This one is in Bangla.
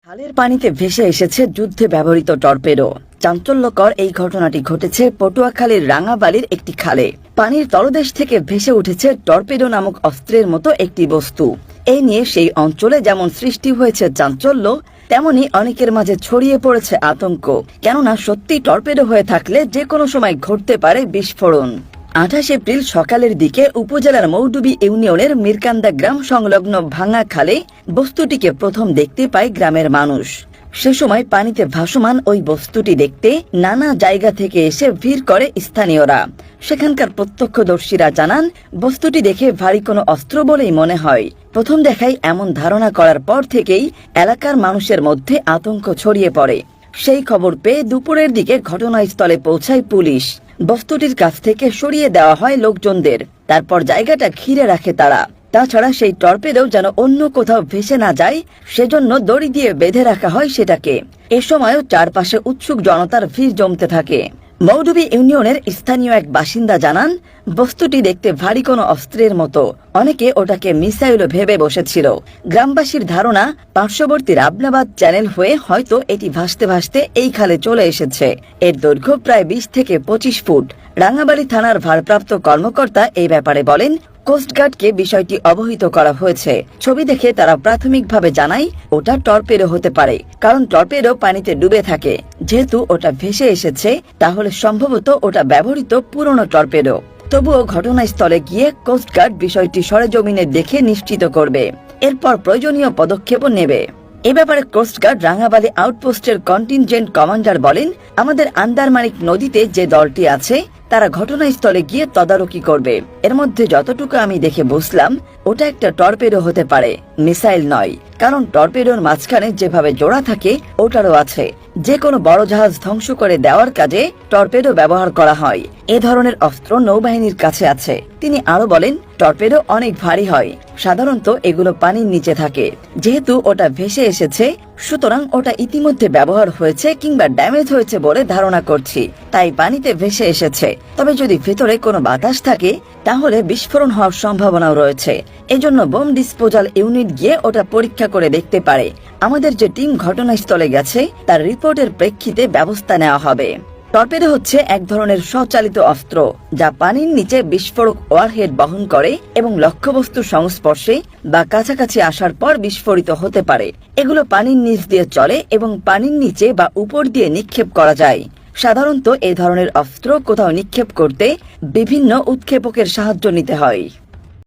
খালের পানিতে ভেসে এসেছে যুদ্ধে ব্যবহৃত টর্পেডো। চাঞ্চল্যকর এই ঘটনাটি ঘটেছে পটুয়াখালীর রাঙাবালির একটি খালে। পানির তলদেশ থেকে ভেসে উঠেছে টর্পেডো নামক অস্ত্রের মতো একটি বস্তু। এই নিয়ে সেই অঞ্চলে যেমন সৃষ্টি হয়েছে চাঞ্চল্য, তেমনি অনেকের মাঝে ছড়িয়ে পড়েছে আতঙ্ক। কেননা সত্যি টর্পেডো হয়ে থাকলে যে কোনো সময় ঘটতে পারে বিস্ফোরণ। 28 এপ্রিল সকালের দিকে উপজেলার মৌডুবি ইউনিয়নের মিরকান্দা গ্রাম সংলগ্ন ভাঙা খালে বস্তুটিকে প্রথম দেখতে পায় গ্রামের মানুষ। সে সময় পানিতে ভাসমান ওই বস্তুটি দেখতে নানা জায়গা থেকে এসে ভিড় করে স্থানীয়রা। সেখানকার প্রত্যক্ষদর্শীরা জানান, বস্তুটি দেখে ভারী কোনো অস্ত্র বলেই মনে হয়। প্রথম দেখায় এমন ধারণা করার পর থেকেই এলাকার মানুষের মধ্যে আতঙ্ক ছড়িয়ে পড়ে। সেই খবর পেয়ে দুপুরের দিকে ঘটনাস্থলে পৌঁছায় পুলিশ। বস্তুটির কাছ থেকে সরিয়ে দেওয়া হয় লোকজনদের। তারপর জায়গাটা ঘিরে রাখে তারা। তাছাড়া সেই টর্পেডো যেন অন্য কোথাও ভেসে না যায়, সেজন্য দড়ি দিয়ে বেঁধে রাখা হয় সেটাকে। এ সময়ও চারপাশে উৎসুক জনতার ভিড় জমতে থাকে। মৌডুবি ইউনিয়নের স্থানীয় এক বাসিন্দা জানান, বস্তুটি দেখতে ভারী কোনো অস্ত্রের মতো। অনেকে ওটাকে মিসাইলও ভেবে বসেছিল। গ্রামবাসীর ধারণা, পার্শ্ববর্তী রাবনাবাদ চ্যানেল হয়ে হয়তো এটি ভাসতে ভাসতে এই খালে চলে এসেছে। এর দৈর্ঘ্য প্রায় 20 থেকে 25 ফুট। রাঙাবালি থানার ভারপ্রাপ্ত কর্মকর্তা এই ব্যাপারে বলেন, কোস্টগার্ডকে বিষয়টি অবহিত করা হয়েছে। ছবি দেখে তারা প্রাথমিকভাবে জানায় ওটা টর্পেডো হতে পারে, কারণ টর্পেডো পানিতে ডুবে থাকে। যেহেতু ওটা ভেসে এসেছে, তাহলে সম্ভবত ওটা ব্যবহৃত পুরনো টর্পেডো। তবুও ঘটনাস্থলে গিয়ে কোস্টগার্ড বিষয়টি সরেজমিনে দেখে নিশ্চিত করবে। এরপর প্রয়োজনীয় পদক্ষেপও নেবে। এ ব্যাপারে কোস্টগার্ড রাঙাবালি আউটপোস্টের কন্টিনজেন্ট কমান্ডার বলেন, আমাদের আন্দারমানিক নদীতে যে দলটি আছে তারা ঘটনাস্থলে গিয়ে তদারকি করবে। এর মধ্যে যতটুকু আমি দেখে বুঝলাম, ওটা একটা টর্পেডো হতে পারে, মিসাইল নয়। কারণ টর্পেডোর মাঝখানে যেভাবে জোড়া থাকে ওটারও আছে। যে কোনো বড় জাহাজ ধ্বংস করে দেওয়ার কাজে টর্পেডো ব্যবহার করা হয়। এ ধরনের অস্ত্র নৌবাহিনীর কাছে আছে। তিনি আরো বলেন, টর্পেডো অনেক ভারী হয়। সাধারণত এগুলো পানির নিচে থাকে। যেহেতু ওটা ভেসে এসেছে, সুতরাং ওটা ইতিমধ্যে ব্যবহার হয়েছে কিংবা ড্যামেজ হয়েছে বলে ধারণা করছি। তাই পানিতে ভেসে এসেছে। তবে যদি ভেতরে কোনো বাতাস থাকে, তাহলে বিস্ফোরণ হওয়ার সম্ভাবনাও রয়েছে। এজন্য বোম ডিসপোজাল ইউনিট গিয়ে ওটা পরীক্ষা করে দেখতে পারে। আমাদের যে টিম ঘটনাস্থলে গেছে, তার রিপোর্টের প্রেক্ষিতে ব্যবস্থা নেওয়া হবে। টর্পেডো হচ্ছে এক ধরনের স্বচালিত অস্ত্র, যা পানির নিচে বিস্ফোরক ওয়ারহেড বহন করে এবং লক্ষ্যবস্তুর সংস্পর্শে বা কাছাকাছি আসার পর বিস্ফোরিত হতে পারে। এগুলো পানির নিচ দিয়ে চলে এবং পানির নিচে বা উপর দিয়ে নিক্ষেপ করা যায়। সাধারণত এই ধরনের অস্ত্র কোথাও নিক্ষেপ করতে বিভিন্ন উৎক্ষেপকের সাহায্য নিতে হয়।